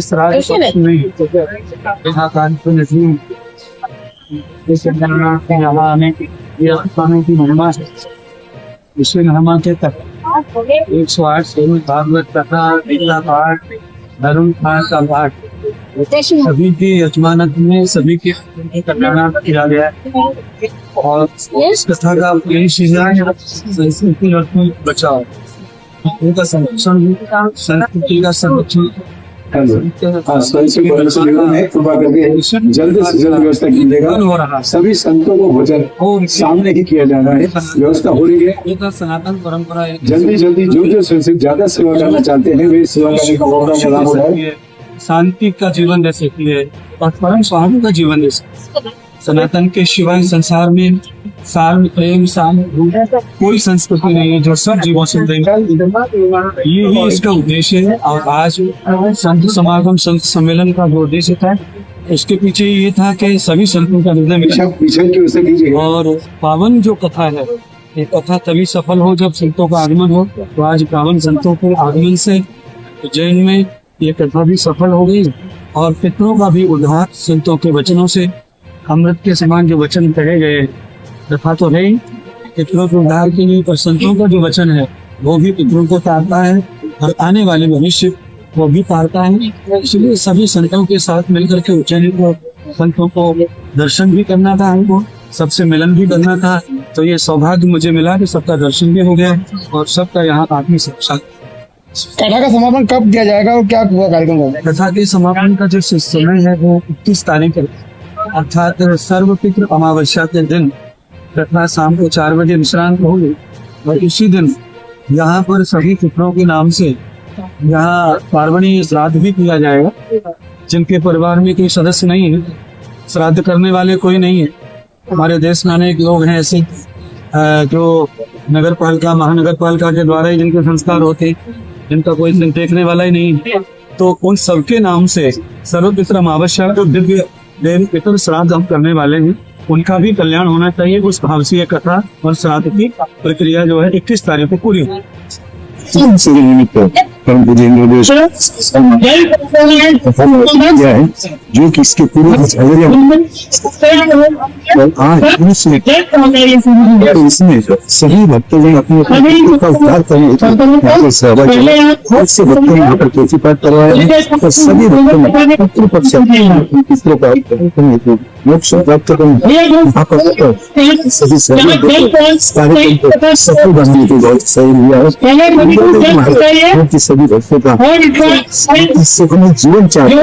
ये श्राद्ध पक्ष में यहाँ कानपुर नजदीक यहाँ हमें ये स्वामी की महिमा है। विश्व महिमा के तक 108 श्रीमद् भागवत कथा, गीता पाठ, धर्म पाठ का पाठ सभी के यजमानत में सभी के कल्याणार्थ किया गया है। और इस कथा का यही शीर्षक संस्कृति और बचाओ, उनका संरक्षण, संस्कृति का संरक्षण जल्द से जल्द व्यवस्था कीजिएगा। सभी संतों को भोजन सामने ही किया जा रहा है, व्यवस्था हो रही है। सनातन परंपरा जल्दी जो संस्कृत ज्यादा सेवा करना चाहते हैं वे सेवा करने का प्रोग्राम हो रहा है। शांति का जीवन दे सकती है और परम स्वामी का जीवन दे सकती है। सनातन के शिवाय संसार में सार प्रेम कोई संस्कृति नहीं है जो सब जीवों से ये ही इसका उद्देश्य है। और आज संत समागम, संत सम्मेलन का जो उद्देश्य था उसके पीछे ये था कि सभी संतों का हृदय और पावन जो कथा है, ये कथा तभी सफल हो जब संतों का आगमन हो। तो आज पावन संतों के आगमन से उज्जैन में ये कथा भी सफल हो गई और पितरों का भी उद्धार संतों के वचनों से, अमृत के समान जो वचन कहे गए कथा तो है पितरों के उद्धार के लिए, पर संतों का जो वचन है वो भी पितरों को तारता है और आने वाले भविष्य वो भी तारता है। इसलिए सभी संतों के साथ मिलकर के उज्जैन को संतों को दर्शन भी करना था, हमको सबसे मिलन भी करना था। तो ये सौभाग्य मुझे मिला कि सबका दर्शन भी हो गया और सबका यहाँ आत्मी साक्षात। कथा का समापन कब किया जाएगा और क्या हुआ कार्यक्रम होगा? कथा के समापन का जो समय है वो 31 तारीख है, अर्थात सर्वपितृ अमावस्या के दिन कथा शाम को 4 बजे विश्रांत होगी। और इसी दिन यहाँ पर सभी पितरों के नाम से यहाँ पार्वणी श्राद्ध भी किया जाएगा। जिनके परिवार में कोई सदस्य नहीं है, श्राद्ध करने वाले कोई नहीं है, हमारे देश में अनेक लोग हैं ऐसे जो नगर पालिका, महानगर पालिका के द्वारा ही जिनके संस्कार होते, जिनका कोई देखने वाला ही नहीं है, तो उन सबके नाम से सर्वपितृ अमावस्या को दिव्य देव पितृ श्राद्ध हम करने वाले हैं। उनका भी कल्याण होना चाहिए। उस भाव से कथा और श्राद्ध की प्रक्रिया जो है 31 तारीख को पूरी होगी। जो कि इसके पूर्व इसमें सभी भक्तों अपने का उद्धार करने पाठ करवाया और सभी भक्तों ने मोक्ष प्राप्त सभी सफल बनाने की बहुत सही सभी भक्तों का जीवन चाहिए।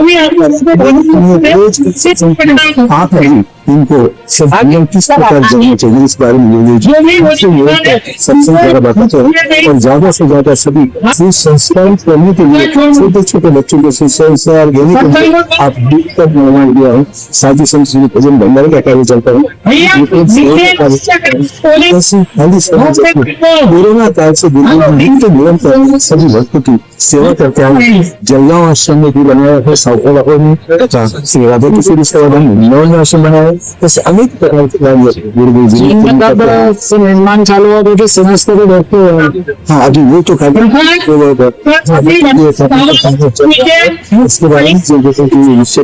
आप नहीं इनको किस प्रकार जानना चाहिए इस बारे में सबसे ज्यादा बताते हैं और ज्यादा से ज्यादा सभी संस्कार करने के लिए छोटे छोटे बच्चों के संस्कार देने के लिए आप तक निर्माण किया है। साथ ही संस्कृति भजन भंडारे का कार्य चलता है। कोरोना काल से निरंतर सभी भक्तों की सेवा करते हैं। जलगांव आश्रम में भी बनाया है, साउथ में श्री राधा किशोर सेवा आश्रम बनाया, ऐसे अनेक प्रकार के निर्माण चालू हुआ तो समझते थे। हाँ अभी वो तो इसके बारे में निश्चय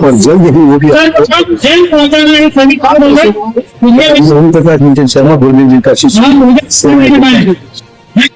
और जल्द ही वो भी शर्मा बोलने जी का शिष्य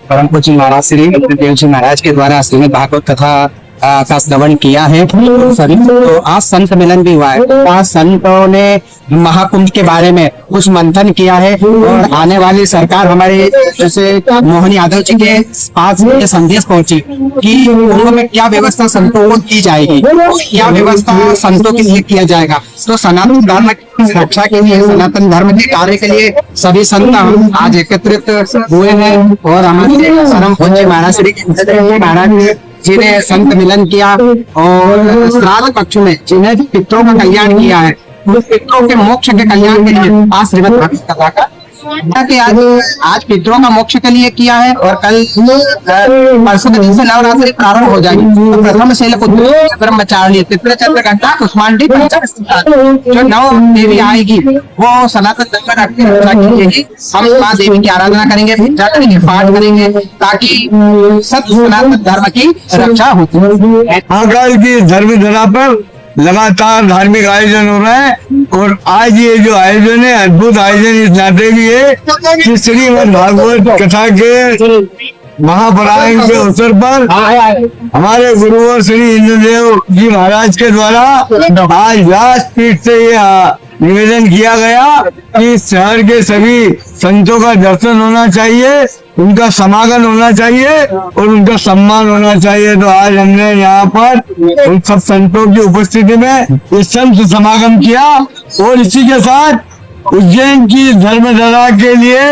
परम पूज्य महाराज श्री देव जी महाराज के द्वारा श्रीमद् भागवत कथा का श्रवण किया है। तो आज संत मिलन भी हुआ है। आज संतों ने महाकुंभ के बारे में कुछ मंथन किया है और आने वाली सरकार हमारे जैसे मोहन यादव जी के पास ये संदेश पहुंची कि कुंभ में क्या व्यवस्था संतों को की जाएगी, क्या व्यवस्था संतों के लिए किया जाएगा। तो सनातन धर्म की रक्षा के लिए, सनातन धर्म के कार्य के लिए सभी संत आज एकत्रित हुए हैं और हमारे परम पूज्य महाराज श्री महाराज जिन्हें संत मिलन किया और श्राद्ध पक्ष में जिन्हें पितरों का कल्याण किया है, उस पितरों के मोक्ष के कल्याण के लिए आज श्रीमद् भागवत कथा का कि आज पितरों का मोक्ष के लिए किया है और कल परसों के दिन से नवरात्रि प्रारंभ हो जाएगी। तो प्रथम शैल ब्रह्मचारिणी पितृचंद्र घंटा कुष्मांडी जो 9 देवी आएगी वो सनातन धर्म में रखते रक्षा कीजिएगी। हम माँ देवी की आराधना करेंगे, पूजा करेंगे, पाठ करेंगे ताकि सत्य सनातन धर्म की रक्षा होती है। महाकाल की धर्म धरा पर लगातार धार्मिक आयोजन हो रहे हैं और आज ये जो आयोजन है अद्भुत आयोजन इस नाते भी है कि श्रीमद् भागवत कथा के महापरायण के अवसर पर हमारे गुरुवर श्री इंद्रदेव जी महाराज के द्वारा आज व्यासपीठ से ये निवेदन किया गया कि शहर के सभी संतों का दर्शन होना चाहिए, उनका समागम होना चाहिए और उनका सम्मान होना चाहिए। तो आज हमने यहाँ पर उन सब संतों की उपस्थिति में इस संत समागम किया और इसी के साथ उज्जैन की धर्मधरा के लिए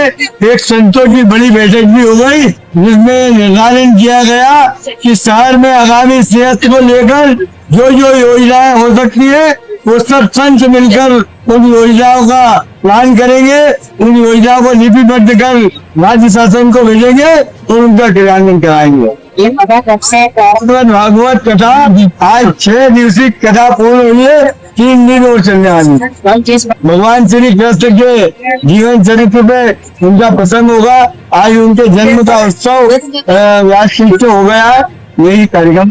एक संतों की बड़ी बैठक भी हो गई जिसमें निर्धारण किया गया कि शहर में आगामी सेहत को लेकर जो जो योजनाएं हो सकती है वो सब संत मिलकर उन योजनाओं का प्लान करेंगे, उन योजनाओं को लिपिबद्ध कर राज्य शासन को भेजेंगे और उनका क्रियान्वयन कराएंगे। भागवत कथा आज 6 दिवसीय कथा पूर्ण हुई है, 3 दिन और चलने वाली। भगवान श्री कृष्ण के जीवन चरित्र पे उनका प्रसंग होगा। आज उनके जन्म का उत्सव व्यासपीठ हो गया है। यही कार्यक्रम